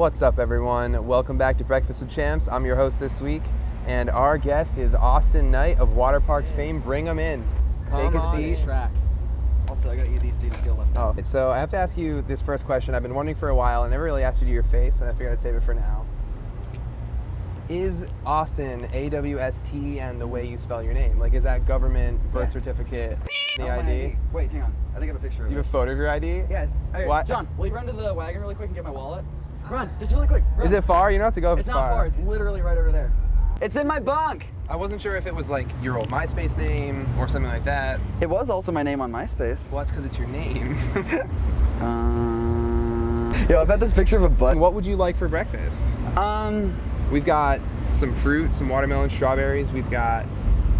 What's up, everyone? Welcome back to Breakfast with Champs. I'm your host this week, and our guest is Awsten Knight of Waterparks fame. Bring him in. Take a seat. Track. Also, I got UVC to feel left out. Oh, so I have to ask you this first question. I've been wondering for a while. I never really asked you to your face, and I figured I'd save it for now. Is Awsten AWST the way you spell your name? Like, is that government, birth certificate, the ID? Wait, hang on. I think I have a picture of it. You have a photo of your ID? Yeah. Right, What? John, will you run to the wagon really quick and get my wallet? Run, just really quick. Run. Is it far? You don't have to go if It's it's not far. It's literally right over there. It's in my bunk. I wasn't sure if it was like your old MySpace name or something like that. It was also my name on MySpace. Well, that's because it's your name. Yo, I've had this picture of a butt. What would you like for breakfast? We've got some fruit, some watermelon, strawberries. We've got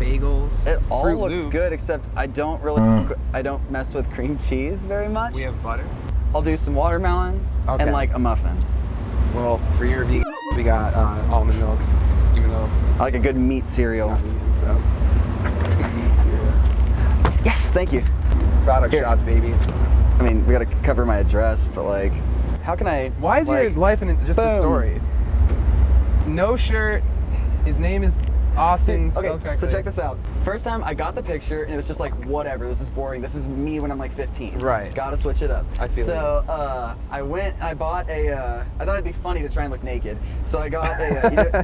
bagels. It all Fruit looks Loops. good, except I don't mess with cream cheese very much. We have butter. I'll do some watermelon Okay. and like a muffin. Well, for your vegan, we got almond milk, even though I like a good meat cereal. I'm not vegan, so meat cereal. Yes, thank you. Product Here. shots, baby. I mean, we gotta cover my address, but like, how can I? Why is your life in just a boom. story? No shirt. His name is Awsten. spelled Okay, correctly. so check this out. First time I got the picture and it was just like, whatever, this is boring. This is me when I'm like 15. Right. Gotta switch it up. I feel So I went and I bought I thought it'd be funny to try and look naked. So I got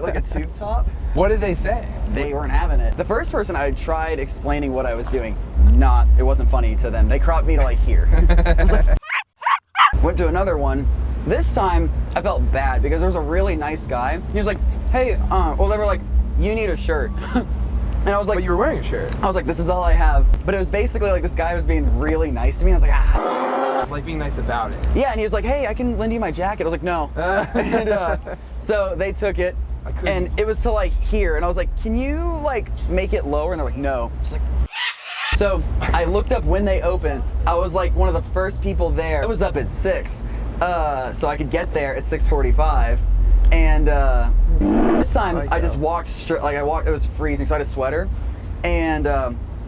like a tube top. What did they say? They weren't having it. The first person I tried explaining what I was doing, it wasn't funny to them. They cropped me to like here. I was like, went to another one. This time I felt bad because there was a really nice guy. He was like, hey, well, they were like, you need a shirt. And I was like, But you were wearing a shirt. I was like, this is all I have. But it was basically like this guy was being really nice to me. I was like, ah. Like being nice about it. Yeah, and he was like, hey, I can lend you my jacket. I was like, no. And, so they took it, and it was to like here. And I was like, can you like make it lower? And they're like, no. Just like, so I looked up when they opened. I was like one of the first people there. I was up at 6, so I could get there at 6:45. And this time I just walked straight. Like it was freezing, so I had a sweater. And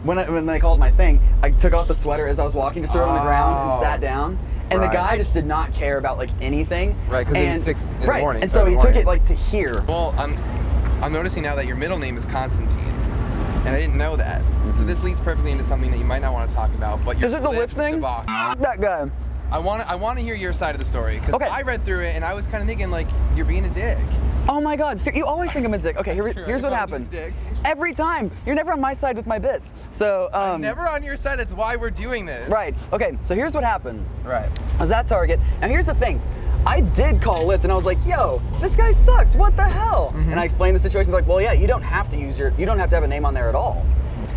when they called my thing, I took off the sweater as I was walking, just threw it on the ground and sat down. And the guy just did not care about like anything. Right, because it was 6 in the morning. And so he took it like to here. Well, I'm noticing now that your middle name is Constantine, and I didn't know that. So this leads perfectly into something that you might not want to talk about. But Is it the lift thing? That guy. I want to hear your side of the story because Okay. I read through it and I was kind of thinking like you're being a dick. Oh my God! So you always think I'm a dick. Okay, here's what happened. Every time, you're never on my side with my bits. So I'm never on your side. That's why we're doing this. Right. Okay. So here's what happened. Right. I was at Target. Now here's the thing. I did call Lyft and I was like, yo, this guy sucks. What the hell? Mm-hmm. And I explained the situation. They're like, well, yeah, you don't have to you don't have to have a name on there at all.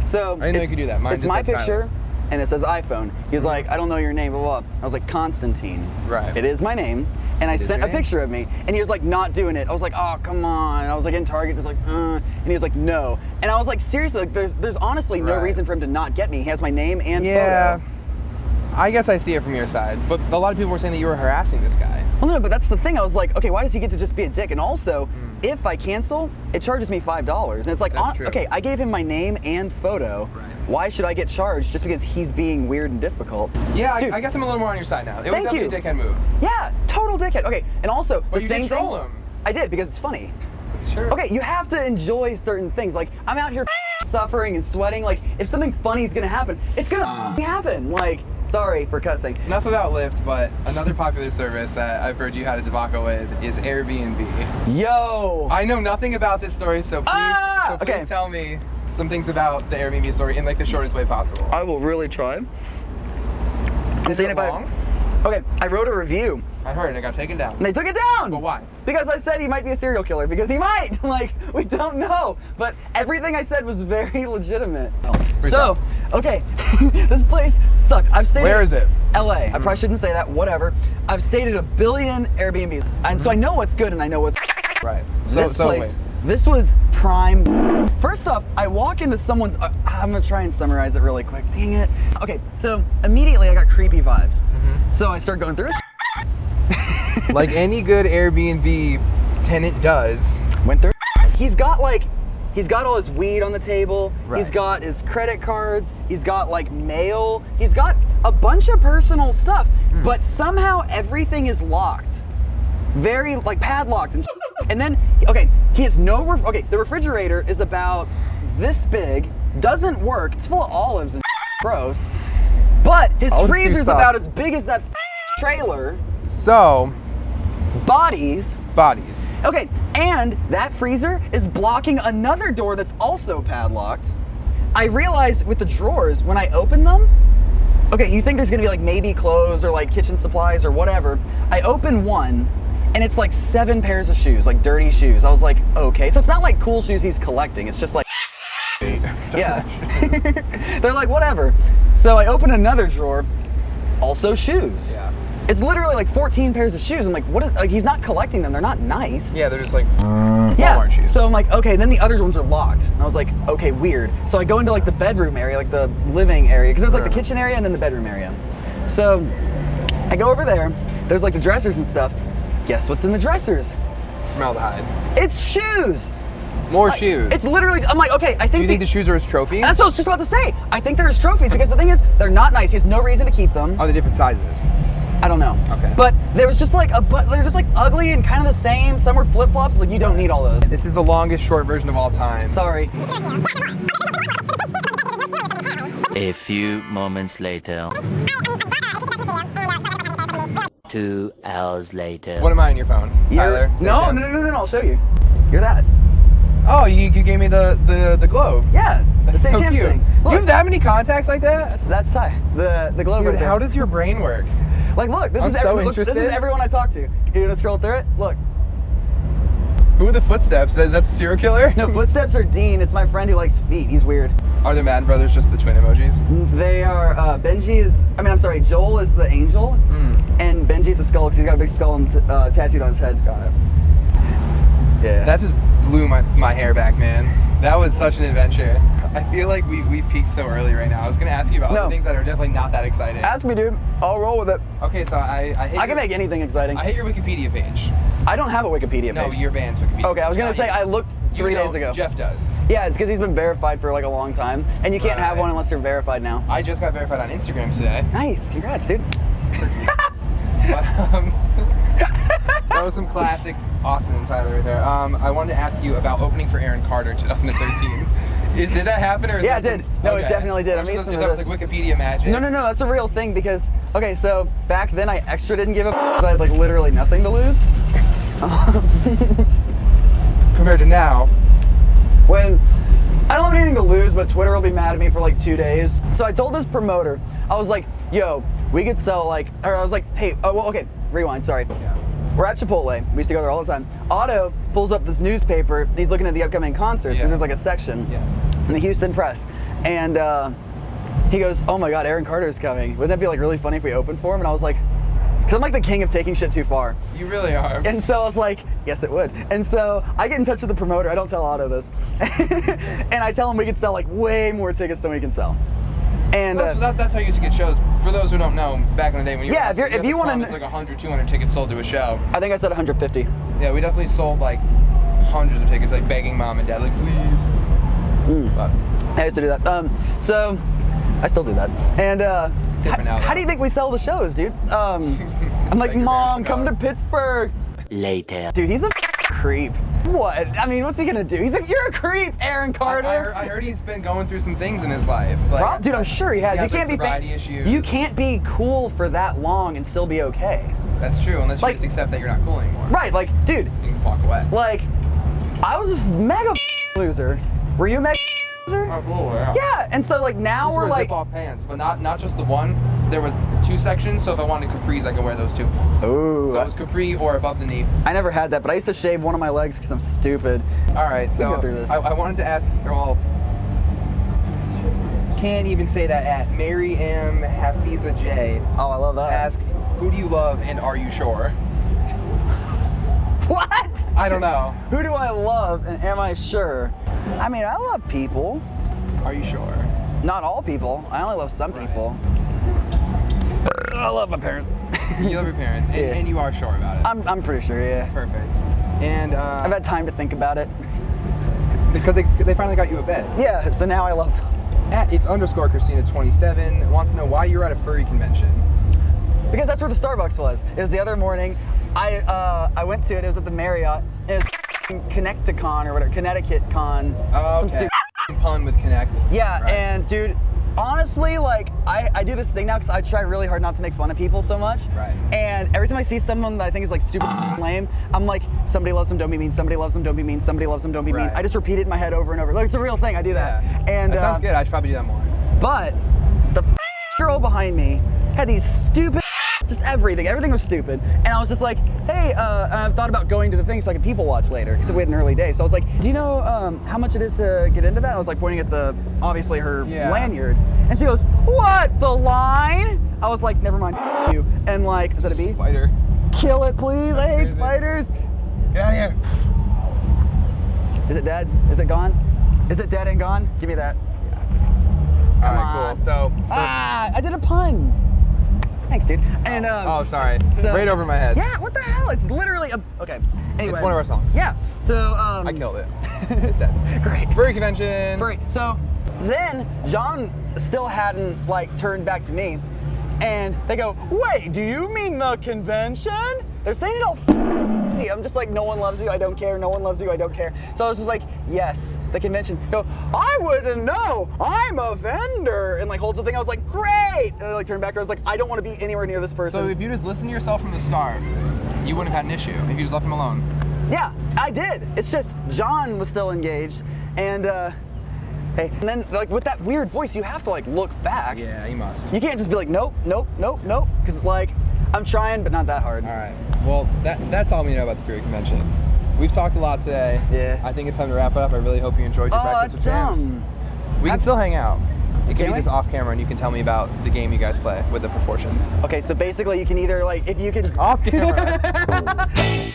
So I didn't know you could do that. Mine it's just my says picture. Tyler. And it says iPhone. He was like, I don't know your name, blah, blah. I was like, Constantine. Right. It is my name. And I sent a your name? picture of me. And he was like, not doing it. I was like, oh, come on. And I was like in Target, just like, And he was like, no. And I was like, seriously, like, there's honestly no Right. reason for him to not get me. He has my name and Yeah. photo. I guess I see it from your side, but a lot of people were saying that you were harassing this guy. Well, no, but that's the thing. I was like, okay, why does he get to just be a dick? And also, if I cancel, it charges me $5. And it's like, That's true. okay, I gave him my name and photo. Right. Why should I get charged just because he's being weird and difficult? Yeah, Dude, I guess I'm a little more on your side now. It was Thank definitely you. a dickhead move. Yeah, total dickhead. Okay, and also But the you same did thing. troll him. I did because it's funny. Sure. Okay, you have to enjoy certain things. Like I'm out here suffering and sweating. Like if something funny is gonna happen, it's gonna happen. Like sorry for cussing. Enough about Lyft, but another popular service that I've heard you had a debacle with is Airbnb. Yo. I know nothing about this story, so please, okay. tell me some things about the Airbnb story in like the shortest way possible. I will really try. I'm Is saying it if I. long? Okay, I wrote a review. I heard it got taken down. And they took it down. But why? Because I said he might be a serial killer. Because he might. Like, we don't know. But everything I said was very legitimate. So, okay, this place sucked. I've stayed. Where is it? LA. I probably shouldn't say that. Whatever. I've stayed at 1 billion Airbnbs, and so I know what's good and I know what's. Right. This place. This was prime. First off, I walk into someone's. I'm gonna try and summarize it really quick. Dang it. Okay, so immediately I got creepy vibes. So I start going through. Like any good Airbnb tenant does. Went through. He's got all his weed on the table. Right. He's got his credit cards. He's got like mail. He's got a bunch of personal stuff. But somehow everything is locked. very like padlocked and and then, okay, he has no, okay, the refrigerator is about this big, doesn't work, it's full of olives and gross, but his freezer's about as big as that trailer. So, bodies. Okay, and that freezer is blocking another door that's also padlocked. I realized with the drawers, when I open them, okay, you think there's gonna be like maybe clothes or like kitchen supplies or whatever. I open one, and it's like 7 pairs of shoes, like dirty shoes. I was like, okay. So it's not like cool shoes he's collecting, it's just like shoes. Yeah. They're like, whatever. So I open another drawer, also shoes. Yeah. It's literally like 14 pairs of shoes. I'm like, what is, like, he's not collecting them, they're not nice. Yeah, they're just like Walmart shoes. So I'm like, okay, then the other ones are locked. And I was like, okay, weird. So I go into like the bedroom area, like the living area, because there's like the kitchen area and then the bedroom area. So I go over there, there's like the dressers and stuff. Guess what's in the dressers? Formaldehyde. It's shoes. More shoes. It's literally, I'm like, okay, I think Do you think the shoes are his trophies? That's what I was just about to say. I think they're his trophies because the thing is, they're not nice. He has no reason to keep them. Are they different sizes? I don't know. Okay. But there was just like they're just like ugly and kind of the same. Some were flip-flops. Like, you don't need all those. This is the longest short version of all time. Sorry. A few moments later. 2 hours later. What am I on your phone, Tyler? No, I'll show you. You're that. Oh, you gave me the globe. Yeah. The That's St. so James cute. thing. You have that many contacts like that? That's Ty. The globe Dude, right there. how does your brain work? Like, look, this I'm is so look, this is interested. everyone I talk to. You gonna scroll through it? Look. Who are the footsteps? Is that the serial killer? No, footsteps are Dean. It's my friend who likes feet. He's weird. Are the Madden brothers just the twin emojis? They are, Joel is the angel, and Benji's the skull because he's got a big skull and, tattooed on his head. Got it. Yeah. That just blew my hair back, man. That was such an adventure. I feel like we've peaked so early right now. I was gonna ask you about other things that are definitely not that exciting. Ask me, dude. I'll roll with it. Okay, so I can make anything exciting. I hate your Wikipedia page. I don't have a Wikipedia No, page. your band's Wikipedia. Okay, I was gonna say I looked You 3 don't, days ago. Jeff does. Yeah, it's because he's been verified for like a long time, and you can't have Right. one unless you're verified now. I just got verified on Instagram today. Nice, congrats, dude. But, that was some classic Awsten and Tyler right there. I wanted to ask you about opening for Aaron Carter in 2013. Did that happen? Or Yeah, it did. No, it definitely did. I made some of That this. was like Wikipedia magic. No, that's a real thing because, okay, so back then I extra didn't give a because I had like literally nothing to lose. Compared to now. When I don't have anything to lose, but Twitter will be mad at me for like 2 days. So I told this promoter, I was like, yo, we could sell like, or I was like, hey, okay, rewind, sorry. Yeah. We're at Chipotle. We used to go there all the time. Otto pulls up this newspaper. He's looking at the upcoming concerts because there's like a section in the Houston Press. And he goes, oh my God, Aaron Carter is coming. Wouldn't that be like really funny if we opened for him? And I was like, because I'm like the king of taking shit too far. You really are. And so I was like, yes, it would. And so I get in touch with the promoter. I don't tell Otto this. And I tell him we could sell like way more tickets than we can sell. And that's how you used to get shows. For those who don't know, back in the day when you were if you want to, like 100, 200 tickets sold to a show. I think I said 150. Yeah, we definitely sold like hundreds of tickets, like begging mom and dad, like please. But I used to do that. So I still do that. And different now, how do you think we sell the shows, dude? I'm like, Mom, come to Pittsburgh. Later. Dude, he's a creep. What? I mean, what's he gonna do? You're a creep, Aaron Carter. I heard he's been going through some things in his life. Like, Dude, I'm sure he has. He You can't like, be sobriety issues. You can't be cool for that long and still be okay. That's true, unless you Like- just accept that you're not cool anymore. Right, like, dude, You can walk away. like, I was a mega loser. Were you a mega loser? Oh, cool, yeah. Yeah, and so like now These we're were like, zip-off pants, but not just the one. There was 2 sections, so if I wanted capris, I could wear those 2. ooh. So it was capri or above the knee. I never had that, but I used to shave one of my legs because I'm stupid. All right, so get through this. I wanted to ask, well, can't even say that at Mary M. Hafiza J. Oh, I love that. asks, who do you love and are you sure? What? I don't know. Who do I love and am I sure? I mean, I love people. Are you sure? Not all people. I only love some people. I love my parents. You love your parents, and, Yeah. and you are sure about it. I'm pretty sure, yeah. Perfect. And I've had time to think about it. because they finally got you a bed. Yeah, so now I love them. It's _Christina27 wants to know why you were at a furry convention. Because that's where the Starbucks was. It was the other morning. I went to it. It was at the Marriott. It was Connecticon or whatever, Connecticut Con. Oh, Some okay. stupid Pun with Connect. Yeah, Right. and dude, honestly, like I do this thing now because I try really hard not to make fun of people so much. Right. And every time I see someone that I think is like super lame, I'm like, somebody loves them, don't be mean. Somebody loves them, don't be mean. Somebody loves them, don't be mean. Right. I just repeat it in my head over and over. Like it's a real thing. I do that. And that sounds good. I should probably do that more. But the girl behind me had these stupid, just everything. Everything was stupid. And I was just like, hey, and I've thought about going to the thing so I could people watch later because we had an early day. So I was like, do you know how much it is to get into that? I was like pointing at the, obviously her lanyard. And she goes, what, the line? I was like, never mind, you. And like, is that a bee? Spider. Kill it, please. I hate spiders. Get out of here. Is it dead? Is it gone? Is it dead and gone? Give me that. All right, on. cool. So. I did a pun. Thanks, dude. And Oh, sorry. So- right over my head. Yeah, what the hell? It's literally a. Okay. Anyway. It's one of our songs. Yeah. So. I killed it. It's dead. Great. Furry convention. Furry. So then John still hadn't like turned back to me, and they go, "Wait, do you mean the convention?" They're saying it all. I'm just like, no one loves you, I don't care. No one loves you, I don't care. So I was just like, yes, the convention. They go, I wouldn't know. I'm a vendor, and like holds the thing. I was like, great. And I like turned back. I was like, I don't want to be anywhere near this person. So if you just listened to yourself from the start, you wouldn't have had an issue if you just left him alone. Yeah, I did. It's just John was still engaged, and hey, and then like with that weird voice, you have to like look back. Yeah, you must. You can't just be like, nope, nope, nope, nope, because like I'm trying, but not that hard. All right. Well, that's all we know about the Furry Convention. We've talked a lot today. Yeah. I think it's time to wrap it up. I really hope you enjoyed your Oh, breakfast that's with jams. dumb. We can still hang out. It can Can be we? just off camera, and you can tell me about the game you guys play with the proportions. Okay, so basically you can either like if you can Off camera.